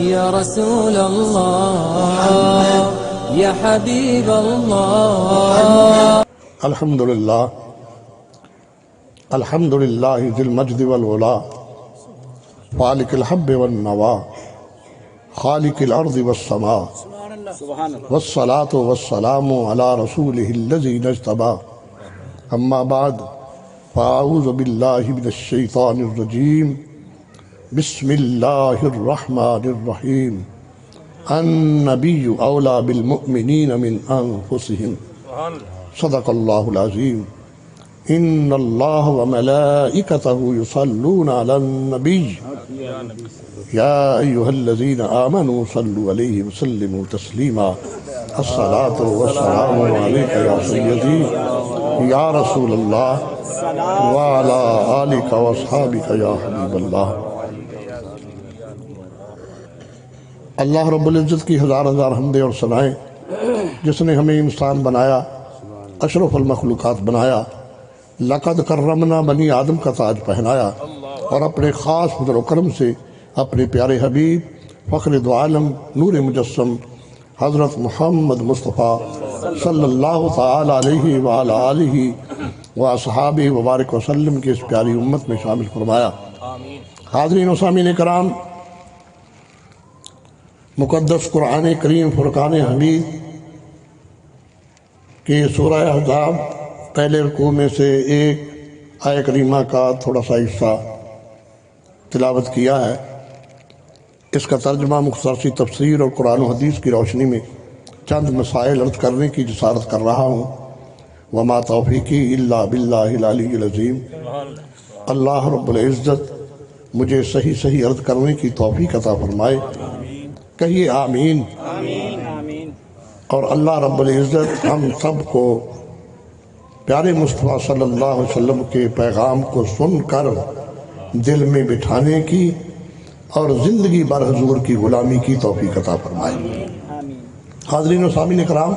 يا رسول الله يا حبيب الله. الحمد لله ذي المجد والعلا فالق الحب والنوى خالق الأرض والسماء والصلاة والسلام على رسوله الذي اجتبى. أما بعد فأعوذ بالله من الشيطان الرجيم. بسم الله الرحمن الرحيم. النبي أولى بالمؤمنين من أنفسهم. صدق الله العظيم. إن الله وملائكته يصلون على النبي يا أيها الذين آمنوا صلوا عليه وسلموا تسليما. الصلاة والسلام عليك يا سيدي يا رسول الله وعلى آلك وأصحابك يا حبيب الله. اللہ رب العزت کی ہزار ہزار حمدیں اور ثنائیں جس نے ہمیں انسان بنایا، اشرف المخلوقات بنایا، لقد کرمنا بنی آدم کا تاج پہنایا، اور اپنے خاص فضل و کرم سے اپنے پیارے حبیب فخر دو عالم نور مجسم حضرت محمد مصطفیٰ صلی اللہ تعالی علیہ وآلہ آلہ واصحابہ وبارک وسلم کی اس پیاری امت میں شامل فرمایا. حاضرین و سامعین کرام، مقدس قرآن کریم فرقان حمید کہ سورہ احزاب پہلے رکوع میں سے ایک آیہ کریمہ کا تھوڑا سا حصہ تلاوت کیا ہے. اس کا ترجمہ مختصر سی تفسیر اور قرآن و حدیث کی روشنی میں چند مسائل عرض کرنے کی جسارت کر رہا ہوں. وما توفیقی الا باللہ العلی العظیم. اللہ رب العزت مجھے صحیح عرض کرنے کی توفیق عطا فرمائے. کہیے آمین. اور اللہ رب العزت ہم سب کو پیارے مصطفیٰ صلی اللہ علیہ وسلم کے پیغام کو سن کر دل میں بٹھانے کی اور زندگی بھر حضور کی غلامی کی توفیق عطا فرمائے. حاضرین و سامعین کرام،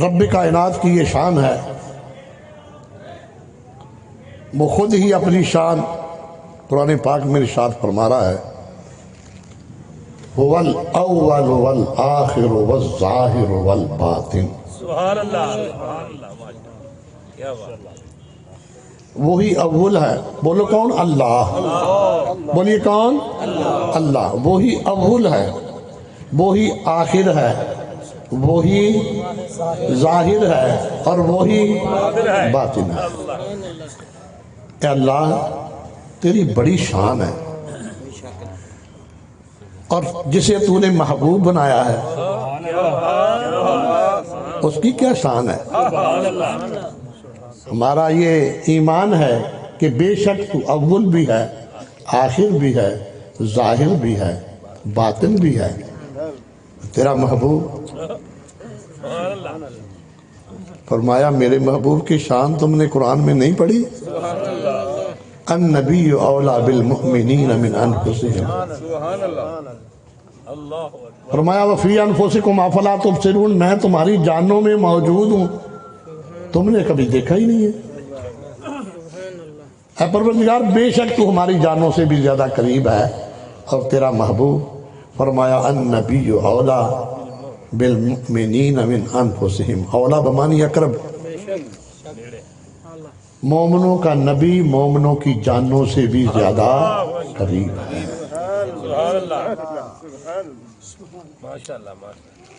رب کائنات کی یہ شان ہے، وہ خود ہی اپنی شان قرآن پاک میں ارشاد فرما رہا ہے. هو الاول والآخر والظاہر والباطن. سبحان اللہ. وہی اول ہے. بولو کون؟ اللہ. بولیے کون؟ اللہ. وہی اول ہے، وہی آخر ہے، وہی ظاہر ہے، اور وہی باطن ہے. اے اللہ، تیری بڑی شان ہے، اور جسے تو نے محبوب بنایا ہے اس کی کیا شان ہے. ہمارا یہ ایمان ہے کہ بے شک تو اول بھی ہے، آخر بھی ہے، ظاہر بھی ہے، باطن بھی ہے. تیرا محبوب فرمایا میرے محبوب کی شان تم نے قرآن میں نہیں پڑھی؟ النبی اولا بالمؤمنین من انفسہم. فرمایا وفی انفسکم افلا تبصرون. میں تمہاری جانوں میں موجود ہوں، تم نے کبھی دیکھا ہی نہیں ہے. اے پروردگار، بے شک تو ہماری جانوں سے بھی زیادہ قریب ہے. اور تیرا محبوب فرمایا النبی اولا بالمؤمنین من انفسہم. اولا بمانی اقرب. مومنوں کا نبی مومنوں کی جانوں سے بھی زیادہ قریب ہے.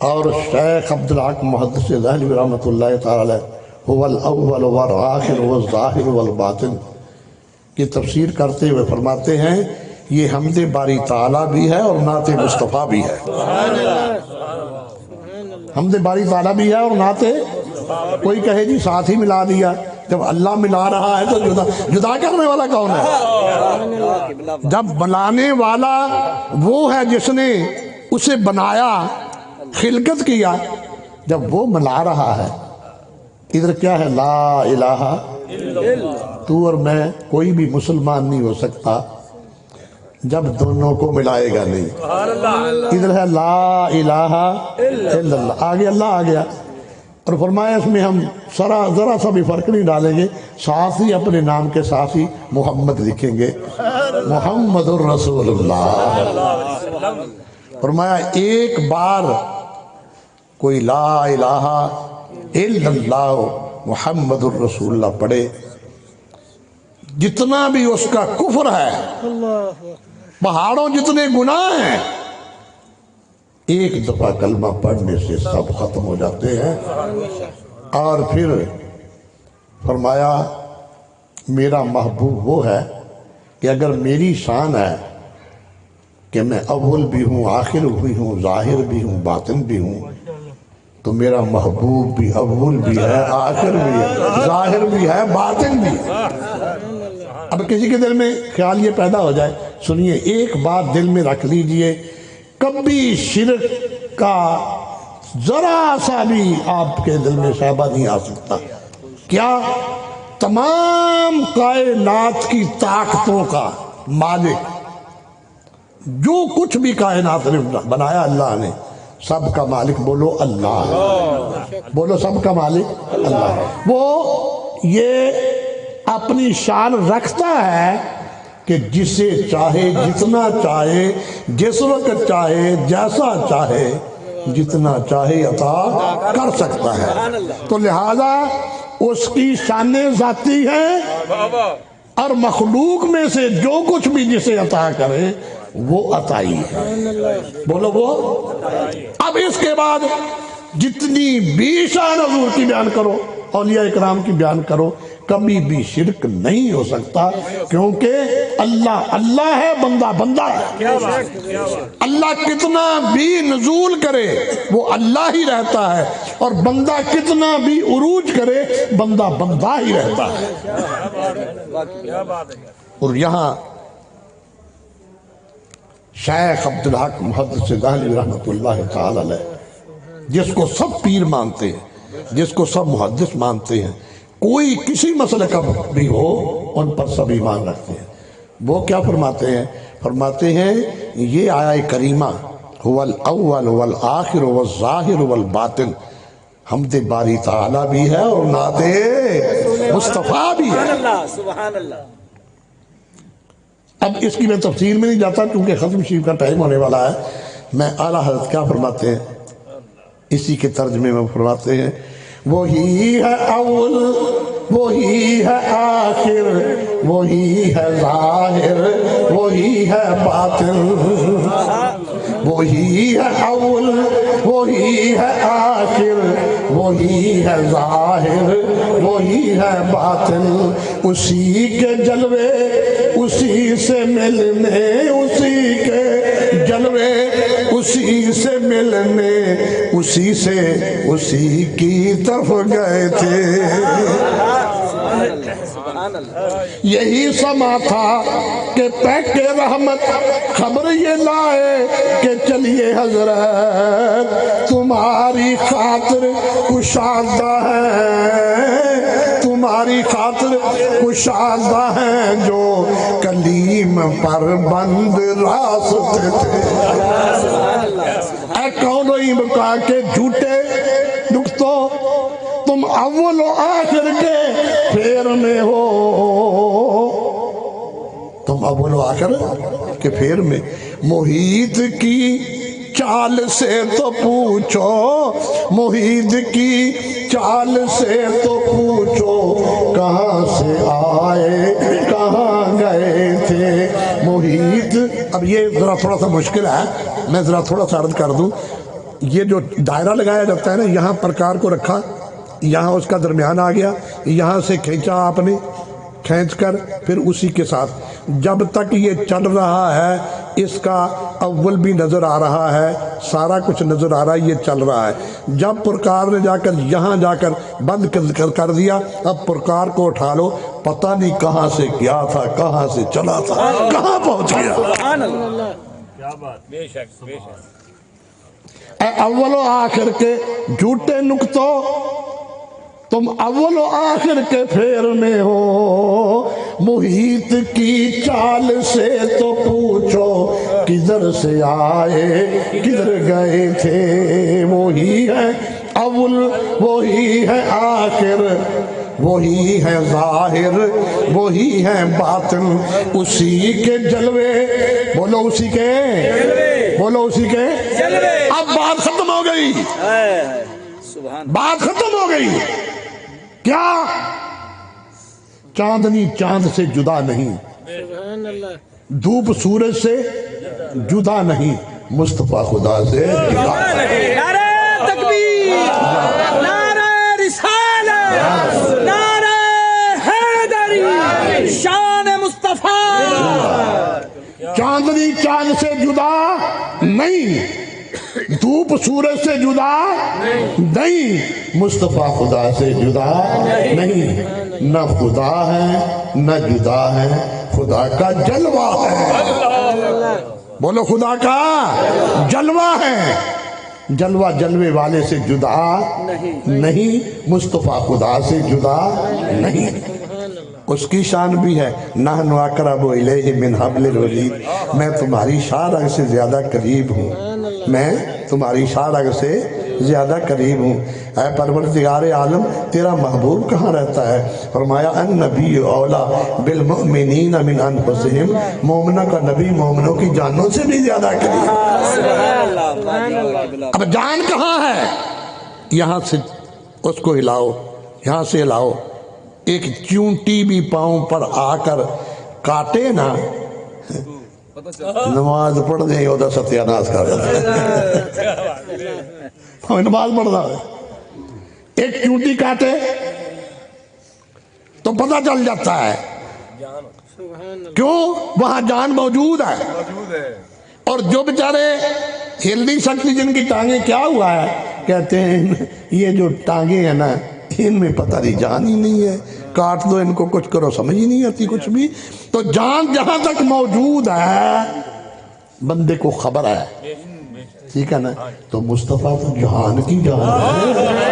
اور شیخ عبدالحق محدث دہلوی رحمۃ اللہ تعالی هو الاول والآخر والظاہر والباطن کی تفسیر کرتے ہوئے فرماتے ہیں یہ حمد باری تعالیٰ بھی ہے اور نعت مصطفیٰ بھی ہے. حمد باری تعالیٰ بھی ہے اور نعت. کوئی کہے جی ساتھ ہی ملا دیا. جب اللہ ملا رہا ہے تو جدا کرنے والا کون ہے؟ جب بنانے والا وہ ہے جس نے اسے بنایا، خلقت کیا. جب وہ ملا رہا ہے، ادھر کیا ہے؟ لا الہ تو اور میں کوئی بھی مسلمان نہیں ہو سکتا جب دونوں کو ملائے گا نہیں. ادھر ہے لا الہ الا اللہ. آگے اللہ آ گیا. اور فرمایا اس میں ہم ذرا سا بھی فرق نہیں ڈالیں گے، ساتھ ہی اپنے نام کے ساتھ ہی محمد لکھیں گے، محمد الرسول اللہ۔ فرمایا ایک بار کوئی لا الہ الا اللہ محمد الرسول اللہ پڑھے، جتنا بھی اس کا کفر ہے، پہاڑوں جتنے گناہ ہیں، ایک دفعہ کلمہ پڑھنے سے سب ختم ہو جاتے ہیں۔ اور پھر فرمایا میرا محبوب وہ ہے کہ اگر میری شان ہے کہ میں اول بھی ہوں، آخر بھی ہوں، ظاہر بھی ہوں، باطن بھی ہوں، تو میرا محبوب بھی اول بھی ہے، آخر بھی ہے، ظاہر بھی ہے، باطن بھی ہے۔ اب کسی کے دل میں خیال یہ پیدا ہو جائے، سنیے ایک بات دل میں رکھ لیجئے، کبھی شرک کا ذرا سا بھی آپ کے دل میں شائبہ نہیں آ سکتا۔ کیا؟ تمام کائنات کی طاقتوں کا مالک، جو کچھ بھی کائنات نے بنایا اللہ نے، سب کا مالک بولو اللہ ہے، بولو سب کا مالک اللہ ہے۔ وہ یہ اپنی شان رکھتا ہے کہ جسے چاہے، جتنا چاہے، جس وقت چاہے، جیسا چاہے، جتنا چاہے عطا کر سکتا ہے۔ تو لہذا اس کی شانیں ذاتی ہیں، اور مخلوق میں سے جو کچھ بھی جسے عطا کرے وہ عطائی ہے، بولو وہ۔ اب اس کے بعد جتنی بھی شان حضور کی بیان کرو، اولیاء اکرام کی بیان کرو، کبھی بھی شرک نہیں ہو سکتا، کیونکہ اللہ اللہ ہے، بندہ بندہ ہے۔ اللہ کتنا بھی نزول کرے وہ اللہ ہی رہتا ہے، اور بندہ کتنا بھی عروج کرے بندہ بندہ ہی رہتا ہے۔ اور یہاں شیخ عبدالحق محدث دہلوی رحمۃ اللہ تعالی علیہ، جس کو سب پیر مانتے ہیں، جس کو سب محدث مانتے ہیں، کوئی کسی مسئلے کا بھی ہو ان پر سب ایمان رکھتے ہیں، وہ کیا فرماتے ہیں؟ فرماتے ہیں یہ آیہ کریمہ هو الاول والآخر والظاہر والباطن حمد باری تعالی بھی ہے اور نعت مصطفیٰ بھی ہے۔ سبحان اللہ۔ اب اس کی میں تفصیل میں نہیں جاتا کیونکہ ختم شریف کا ٹائم ہونے والا ہے۔ میں اعلیٰ حضرت کیا فرماتے ہیں اسی کے ترجمے میں فرماتے ہیں، وہی ہے اول، وہی ہے آخر، وہی ہے ظاہر، وہی ہے باطن، وہی ہے اول، وہی ہے آخر، وہی ہے ظاہر، وہی ہے باطن، اسی کے جلوے اسی سے ملنے، اسی کے جلوے اسی سے ملنے، اسی سے اسی کی طرف گئے تھے۔ یہی سما تھا کہ پیک رحمت خبر یہ لائے کہ چلیے حضرت تمہاری خاطر کشادہ ہے، تمہاری خاطر کشادہ ہیں جو کلیم پر بند راستے تھے۔ اے کون کہا کہ جھوٹے نکتوں، تم اول و آخر کے پھیر میں ہو، تم اول و آخر کے پھیر میں، محیط کی چال سے تو پوچھو، محیط کی چال سے تو پوچھو، کہاں سے آئے کہاں گئے تھے محیط۔ اب یہ ذرا تھوڑا سا مشکل ہے، میں ذرا تھوڑا سا عرض کر دوں۔ یہ جو دائرہ لگایا جاتا ہے نا، یہاں پرکار کو رکھا، یہاں اس کا درمیان آ گیا، یہاں سے کھینچا آپ نے، کھینچ کر پھر اسی کے ساتھ جب تک یہ چل رہا ہے اس کا اول بھی نظر آ رہا ہے، سارا کچھ نظر آ رہا ہے، یہ چل رہا ہے۔ جب پرکار نے جا کر یہاں جا کر بند کر دیا، اب پرکار کو اٹھا لو، پتہ نہیں کہاں سے کیا تھا، کہاں سے چلا تھا، کہاں پہنچ گیا۔ اے اول و آخر کے جھوٹے نکتوں، تم اول و آخر کے پھیر میں ہو، محیط کی چال سے تو پوچھو، کدھر سے آئے کدھر گئے تھے۔ وہی ہے اول وہی ہے آخر وہی ہے ظاہر وہی ہے باطن اسی کے جلوے بولو اسی کے بولو اسی کے اب بات ختم ہو گئی بات ختم ہو گئی کیا چاندنی چاند سے جدا نہیں دھوپ سورج سے جدا نہیں مصطفیٰ خدا سے جدا نعرہ تکبیر نعرہ رسالت نعرہ حیدری شان مصطفیٰ چاندنی چاند سے جدا نہیں دھوپ سورج سے جدا نہیں مصطفیٰ خدا سے جدا نہیں نہ خدا ہے نہ جدا ہے خدا کا جلوہ ہے بولو خدا کا جلوہ ہے جلوہ جلوے والے سے جدا نہیں مصطفیٰ خدا سے جدا نہیں اس کی شان بھی ہے نحن اقرب الیہ من حبل الورید میں تمہاری شاہ رگ سے زیادہ قریب ہوں میں تمہاری شاہ رگ سے زیادہ قریب ہوں اے پروردگار عالم تیرا محبوب کہاں رہتا ہے فرمایا النبی اولا بالمؤمنین من انفسہم مومنوں کا نبی مومنوں کی جانوں سے بھی زیادہ قریب اب جان کہاں ہے یہاں سے اس کو ہلاؤ یہاں سے ہلاؤ ایک چونٹی بھی پاؤں پر آ کر کاٹے نا نماز پڑھ دیں ادھر ستیہ ناز کر ہمیں نماز پڑھنا ہے ایک چونٹی کاٹے تو پتہ چل جاتا ہے کیوں وہاں جان موجود ہے اور جو بیچارے ہل نہیں سکتی جن کی ٹانگیں کیا ہوا ہے کہتے ہیں یہ جو ٹانگیں ہیں نا ان میں پتہ نہیں جان ہی نہیں ہے کاٹ دو ان کو کچھ کرو سمجھ ہی نہیں آتی کچھ بھی تو جان جہاں تک موجود ہے بندے کو خبر ہے ٹھیک ہے نا تو مصطفیٰ تو جہان کی جان ہے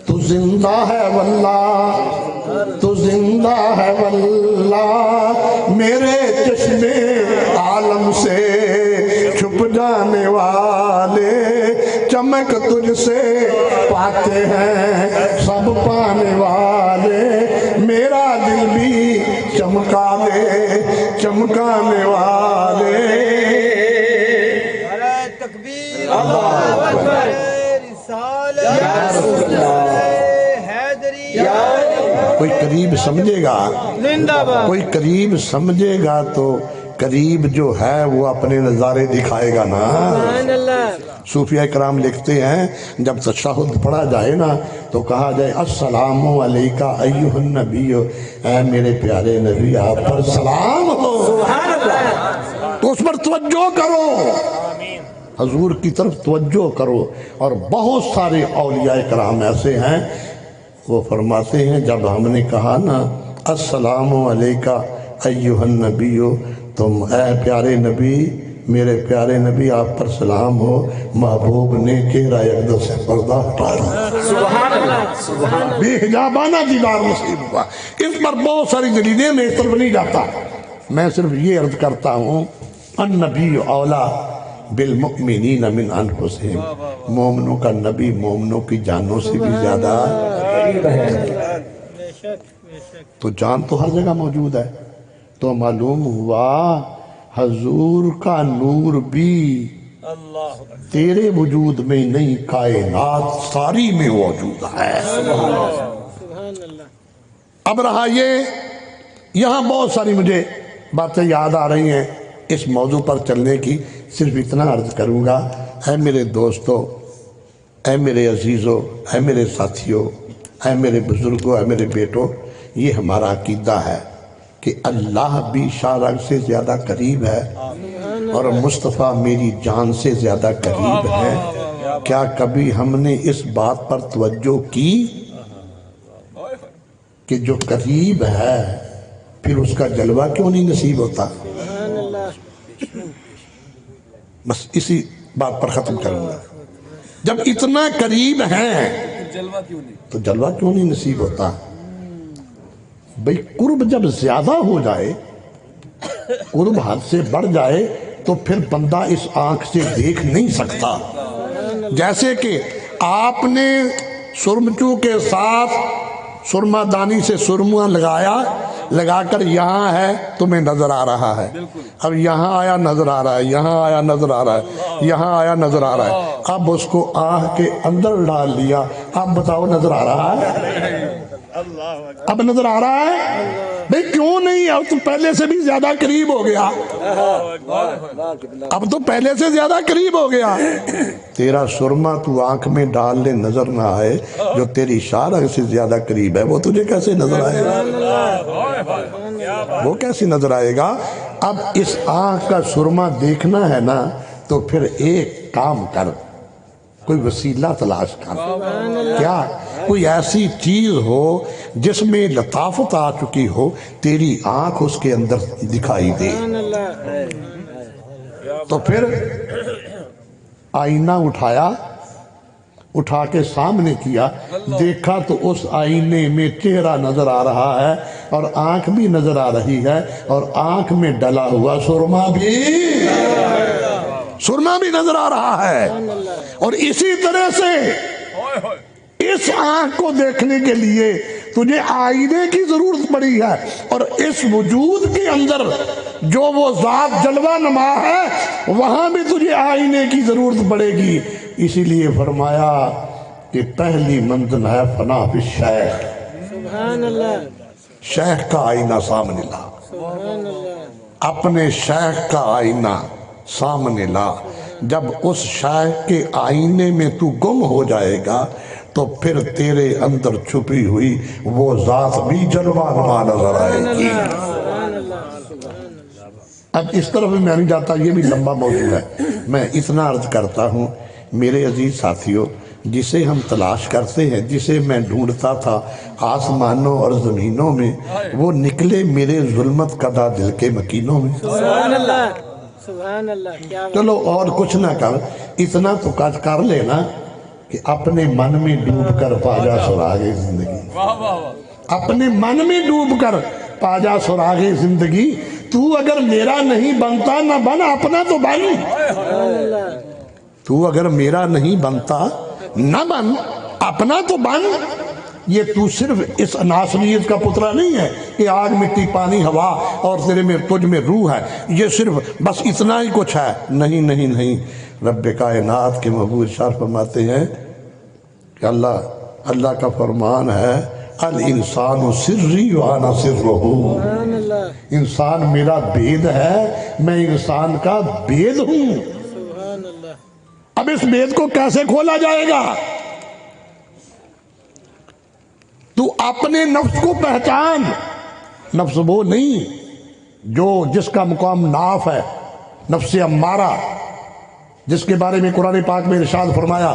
تو زندہ ہے واللہ تو زندہ ہے واللہ میرے چشمے عالم سے چھپ جانے والے چمک تجھ سے پاتے ہیں سب پانے والے میرا دل بھی چمکا دے چمکانے والے تکبیر اللہ اکبر رسالت حیدری کوئی قریب سمجھے گا کوئی قریب سمجھے گا تو قریب جو ہے وہ اپنے نظارے دکھائے گا نا صوفیہ کرام لکھتے ہیں جب تشہد پڑھا جائے نا تو کہا جائے السلام علیکہ ایھا النبی اے میرے پیارے نبی آپ پر سلام ہو تو اس پر توجہ کرو حضور کی طرف توجہ کرو اور بہت سارے اولیاء کرام ایسے ہیں وہ فرماتے ہیں جب ہم نے کہا نا السلام علیکہ ایھا النبی تم اے پیارے نبی میرے پیارے نبی آپ پر سلام ہو محبوب نے چہرہ اقدس سے پردہ ہٹا دیا بے حجابانہ دیدار نصیب ہوا اس پر بہت ساری دلیلیں میں اس طرف نہیں جاتا میں صرف یہ عرض کرتا ہوں النبی اولا بالمؤمنین من انفسہم مومنوں کا نبی مومنوں کی جانوں سے بھی زیادہ تو جان تو ہر جگہ موجود ہے تو معلوم ہوا حضور کا نور بھی تیرے وجود میں نہیں کائنات ساری میں موجود ہے اب رہا یہ یہاں بہت ساری مجھے باتیں یاد آ رہی ہیں اس موضوع پر چلنے کی صرف اتنا عرض کروں گا اے میرے دوستو اے میرے عزیزو اے میرے ساتھیو اے میرے بزرگوں اے میرے بیٹو یہ ہمارا عقیدہ ہے کہ اللہ بھی شاہ رگ سے زیادہ قریب ہے اور مصطفیٰ میری جان سے زیادہ قریب ہے کیا کبھی ہم نے اس بات پر توجہ کی کہ جو قریب ہے پھر اس کا جلوہ کیوں نہیں نصیب ہوتا بس اسی بات پر ختم کروں گا جب اتنا قریب ہیں تو جلوہ کیوں نہیں نصیب ہوتا بھئی قرب جب زیادہ ہو جائے قرب حد سے بڑھ جائے تو پھر بندہ اس آنکھ سے دیکھ نہیں سکتا. جیسے کہ آپ نے سرمچو کے ساتھ سرما دانی سے سرما لگا کر یہاں ہے تمہیں نظر آ رہا ہے. اب یہاں آیا نظر آ رہا ہے, یہاں آیا نظر آ رہا ہے, یہاں آیا نظر آ رہا ہے. اب اس کو آنکھ کے اندر ڈال لیا, اب بتاؤ نظر آ رہا ہے؟ اب نظر آ رہا ہے؟ بھئی کیوں نہیں؟ اب تو پہلے سے بھی زیادہ قریب ہو گیا, اب تو پہلے سے زیادہ قریب ہو گیا. تیرا سرما تو آنکھ میں ڈال لے نظر نہ آئے, جو تیری شارع سے زیادہ قریب ہے وہ تجھے کیسے نظر آئے گا؟ وہ کیسے نظر آئے گا؟ اب اس آنکھ کا سرما دیکھنا ہے نا, تو پھر ایک کام کر, کوئی وسیلہ تلاش کر. کیا؟ کوئی ایسی چیز ہو جس میں لطافت آ چکی ہو, تیری آنکھ اس کے اندر دکھائی دے. تو پھر آئینہ اٹھا کے سامنے کیا, دیکھا تو اس آئینے میں چہرہ نظر آ رہا ہے اور آنکھ بھی نظر آ رہی ہے, اور آنکھ میں ڈلا ہوا سرما بھی نظر آ رہا ہے. اور اسی طرح سے اس آنکھ کو دیکھنے کے لیے تجھے آئینے کی ضرورت پڑی ہے, اور اس وجود کے اندر جو وہ ذات جلوہ نما ہے وہاں بھی تجھے آئینے کی ضرورت پڑے گی. اسی لیے فرمایا کہ پہلی منزل ہے فنا فی الشیخ. سبحان اللہ. شیخ کا آئینہ سامنے لا, اپنے شیخ کا آئینہ سامنے لا. جب اس شیخ کے آئینے میں تو گم ہو جائے گا تو پھر تیرے اندر چھپی ہوئی وہ ذات بھی جلوہ نما نظر آئے گی. اب اس طرف میں نہیں جاتا, یہ بھی لمبا موضوع ہے. میں اتنا عرض کرتا ہوں میرے عزیز ساتھیوں, جسے ہم تلاش کرتے ہیں, جسے میں ڈھونڈتا تھا آسمانوں اور زمینوں میں, وہ نکلے میرے ظلمت کدہ دل کے مکینوں میں. سبحان اللہ. سبحان اللہ. چلو اور کچھ نہ کر, اتنا تو کر لینا کہ اپنے من میں ڈوب کر پا جا سراغ زندگی. اپنے من میں ڈوب کر پا جا سراغ زندگی. تو اگر میرا نہیں بنتا نہ بن, اپنا تو بن. تو اگر میرا نہیں بنتا نہ بن, اپنا تو بن. یہ تو صرف اس ناصریت کا پترا نہیں ہے کہ آگ مٹی پانی ہوا اور تیرے میں تجھ میں روح ہے, یہ صرف بس اتنا ہی کچھ ہے. نہیں نہیں نہیں, رب کائنات کے محبوب ارشاد فرماتے ہیں کہ اللہ کا فرمان ہے الانسان سری وانا سرہ. انسان میرا بید ہے, میں انسان کا بید ہوں. اب اس بید کو کیسے کھولا جائے گا؟ تو اپنے نفس کو پہچان. نفس وہ نہیں جس کا مقام ناف ہے, نفس امارہ, جس کے بارے میں قرآن پاک میں ارشاد فرمایا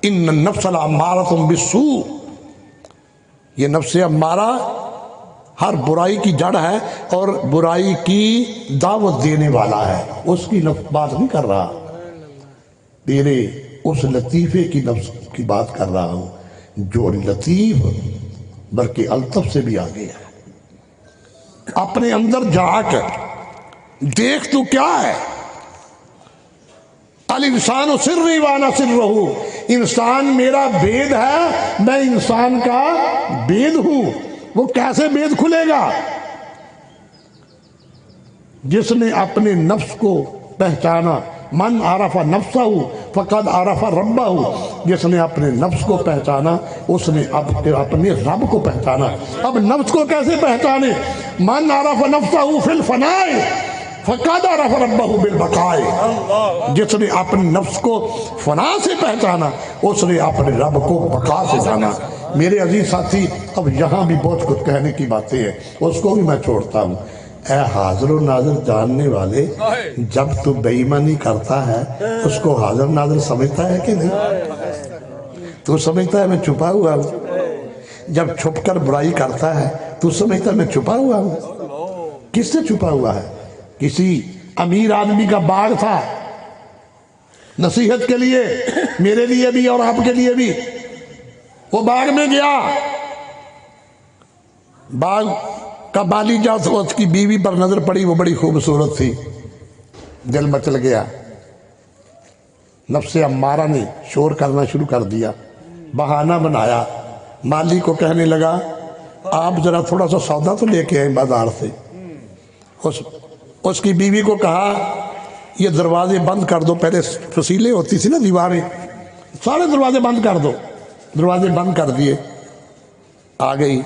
ان النفس لامارۃ بالسوء. یہ نفس امارہ ہر برائی کی جڑ ہے اور برائی کی دعوت دینے والا ہے. اس کی بات نہیں کر رہا, تیرے اس لطیفے کی نفس کی بات کر رہا ہوں جو لطیف بلکہ الطف سے بھی آگے ہے. اپنے اندر جا کر دیکھ تو کیا ہے. الانسان سری وانا سرہ. انسان میرا بید ہے, میں انسان کا بید ہوں. وہ کیسے بید کھلے گا؟ جس نے اپنے نفس کو پہچانا. من عرف نفسہ فقد عرف ربہ. جس نے اپنے نفس کو پہچانا اس نے اپنے رب کو پہچانا. اب نفس کو کیسے پہچانے؟ من عرف نفسہ فی الفناء فقد عرف ربہ بالبقاء. جس نے اپنے نفس کو فنا سے پہچانا اس نے اپنے رب کو بقا سے جانا. میرے عزیز ساتھی, اب یہاں بھی بہت کچھ کہنے کی باتیں ہیں, اس کو بھی میں چھوڑتا ہوں. اے حاضر و ناظر جاننے والے, جب تو بے ایمانی کرتا ہے اس کو حاضر ناظر سمجھتا ہے کہ نہیں؟ تو سمجھتا ہے میں چھپا ہوا ہوں. جب چھپ کر برائی کرتا ہے تو سمجھتا ہے میں چھپا ہوا ہوں. کس سے چھپا ہوا ہے؟ کسی امیر آدمی کا باغ تھا, نصیحت کے لیے, میرے لیے بھی اور آپ کے لیے بھی. وہ باغ میں گیا, باغ کا بالی جا اس کی بیوی پر نظر پڑی, وہ بڑی خوبصورت تھی. دل مچل گیا، نفس امارہ نے شور کرنا شروع کر دیا، بہانہ بنایا، مالی کو کہنے لگا آپ ذرا تھوڑا سا سودا تو لے کے آئیں بازار سے۔ اس کی بیوی کو کہا یہ دروازے بند کر دو، پہلے فصیلیں ہوتی تھی نا دیواریں، سارے دروازے بند کر دو۔ دروازے بند کر دیے، آ گئی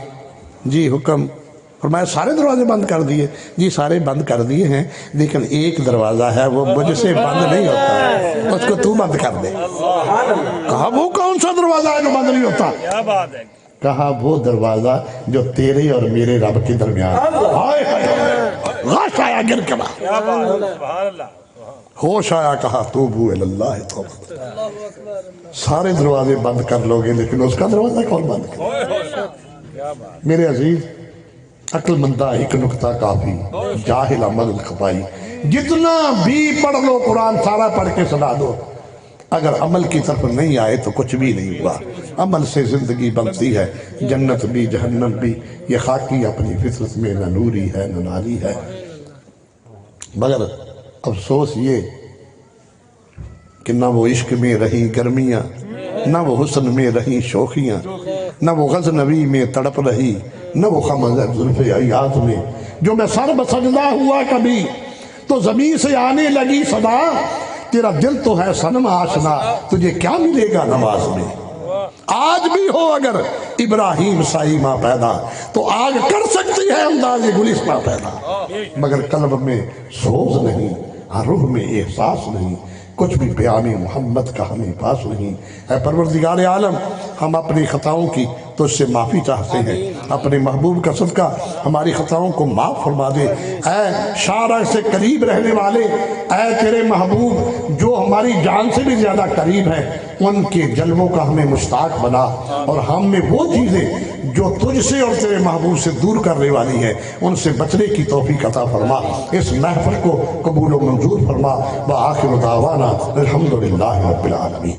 جی حکم، فرمایا سارے دروازے بند کر دیے؟ جی سارے بند کر دیے ہیں، لیکن ایک دروازہ ہے وہ مجھ سے بند نہیں ہوتا، اس کو تو بند کر دے۔ کہا وہ کون سا دروازہ ہے جو بند نہیں ہوتا؟ کہا وہ دروازہ جو تیرے اور میرے رب کے درمیان۔ ہائے ہائے، غش آیا گر کے بعد، ہوش آیا، کہا توبو اللہ توبہ۔ سارے دروازے بند کر لوگے لیکن اس کا دروازہ کون بند کر؟ میرے عزیز، عقل مندہ ایک نکتہ کافی، جاہل عمل خفائی۔ جتنا بھی پڑھ لو قرآن سارا پڑھ کے سنا دو، اگر عمل کی طرف نہیں آئے تو کچھ بھی نہیں ہوا۔ عمل سے زندگی بنتی ہے، جنت بھی جہنم بھی، یہ خاکی اپنی فطرت میں نہ نوری ہے نہ ناری ہے۔ مگر افسوس یہ کہ نہ وہ عشق میں رہی گرمیاں، نہ وہ حسن میں رہی شوخیاں، نہ وہ غزنوی میں تڑپ رہی، نہ وہ خمز زلف عیاض میں۔ جو میں سر بسجدہ ہوا کبھی تو زمین سے آنے لگی صدا، تیرا دل تو ہے صنم آشنا، تجھے کیا ملے گا نماز میں؟ آج بھی ہو اگر ابراہیم سائی ماں پیدا تو آگ کر سکتی ہے انداز گلستاں پیدا، مگر قلب میں سوز نہیں، روح میں احساس نہیں، کچھ بھی پیام محمد کا ہمیں پاس نہیں۔ اے پروردگار عالم، ہم اپنی خطاؤں کی تو اس سے معافی چاہتے ہیں، اپنے محبوب کا صدقہ ہماری خطاؤں کو معاف فرما دے۔ اے شارع سے قریب رہنے والے، اے تیرے محبوب جو ہماری جان سے بھی زیادہ قریب ہیں، ان کے جلووں کا ہمیں مشتاق بنا، اور ہم میں وہ چیزیں جو تجھ سے اور تیرے محبوب سے دور کرنے والی ہیں ان سے بچنے کی توفیق عطا فرما۔ اس محفل کو قبول و منظور فرما۔ وآخر دعوانا الحمدللہ رب العالمین۔